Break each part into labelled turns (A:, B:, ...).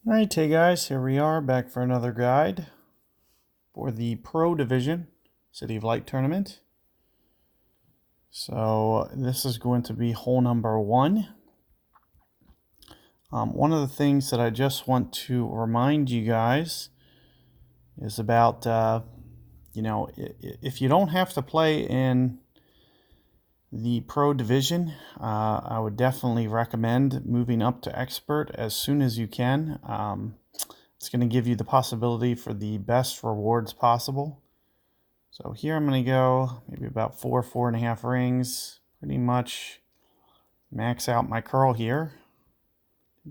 A: Alright, hey guys, here we are back for another guide for the Pro Division City of Light Tournament. So this is going to be hole number 1. One of the things that I just want to remind you guys is about, if you don't have to play in the Pro Division, I would definitely recommend moving up to Expert as soon as you can. It's going to give you the possibility for the best rewards possible. So here I'm going to go maybe about 4.5 rings, pretty much max out my curl here.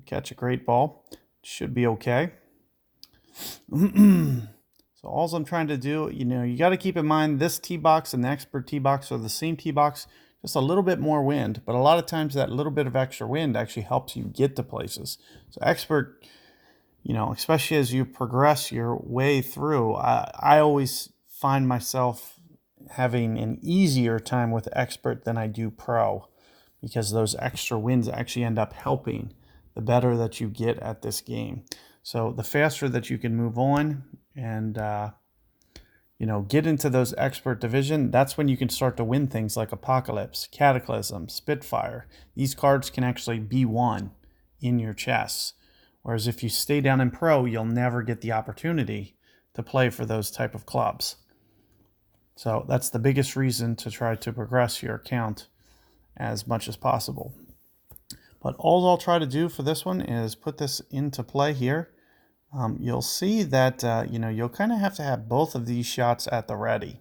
A: Catch a great ball. Should be okay. So all I'm trying to do, you got to keep in mind this tee box and the Expert tee box are the same tee box, just a little bit more wind. But a lot of times that little bit of extra wind actually helps you get to places. So Expert, especially as you progress your way through, I always find myself having an easier time with Expert than I do Pro, because those extra wins actually end up helping the better that you get at this game. So the faster that you can move on and get into those Expert division, that's when you can start to win things like Apocalypse, Cataclysm, Spitfire. These cards can actually be won in your chests. Whereas if you stay down in Pro, you'll never get the opportunity to play for those type of clubs. So that's the biggest reason to try to progress your account as much as possible. But all I'll try to do for this one is put this into play here. You'll see that, you'll kind of have to have both of these shots at the ready.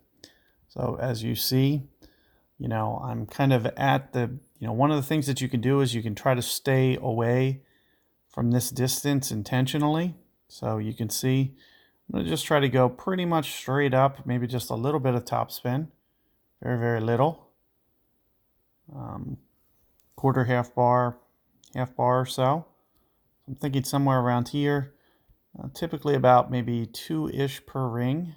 A: So as you see, I'm kind of at the, one of the things that you can do is you can try to stay away from this distance intentionally. So you can see, I'm going to just try to go pretty much straight up, maybe just a little bit of topspin. Very, very little. Quarter, half bar or so. I'm thinking somewhere around here. Typically about maybe 2-ish per ring.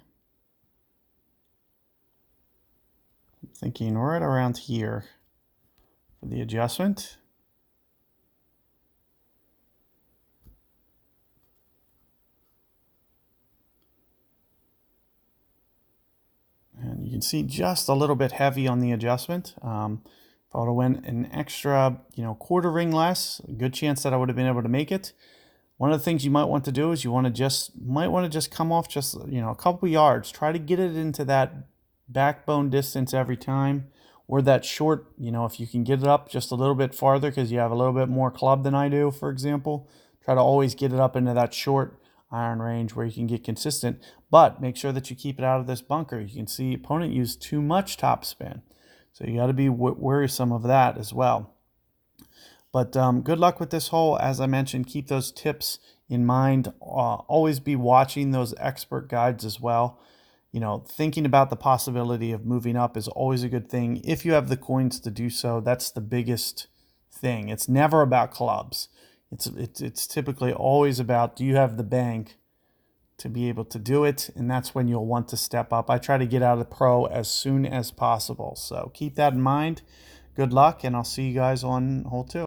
A: I'm thinking right around here for the adjustment. And you can see just a little bit heavy on the adjustment. If I would have went an extra, quarter ring less, a good chance that I would have been able to make it. One of the things you might want to do is you might want to just come off just, a couple yards. Try to get it into that backbone distance every time, or that short, if you can get it up just a little bit farther because you have a little bit more club than I do, for example. Try to always get it up into that short iron range where you can get consistent, but make sure that you keep it out of this bunker. You can see opponent used too much topspin, so you got to be worrisome of that as well. But good luck with this hole. As I mentioned, keep those tips in mind. Always be watching those Expert guides as well. Thinking about the possibility of moving up is always a good thing. If you have the coins to do so, that's the biggest thing. It's never about clubs. It's typically always about, do you have the bank to be able to do it? And that's when you'll want to step up. I try to get out of the Pro as soon as possible. So keep that in mind. Good luck, and I'll see you guys on hole 2.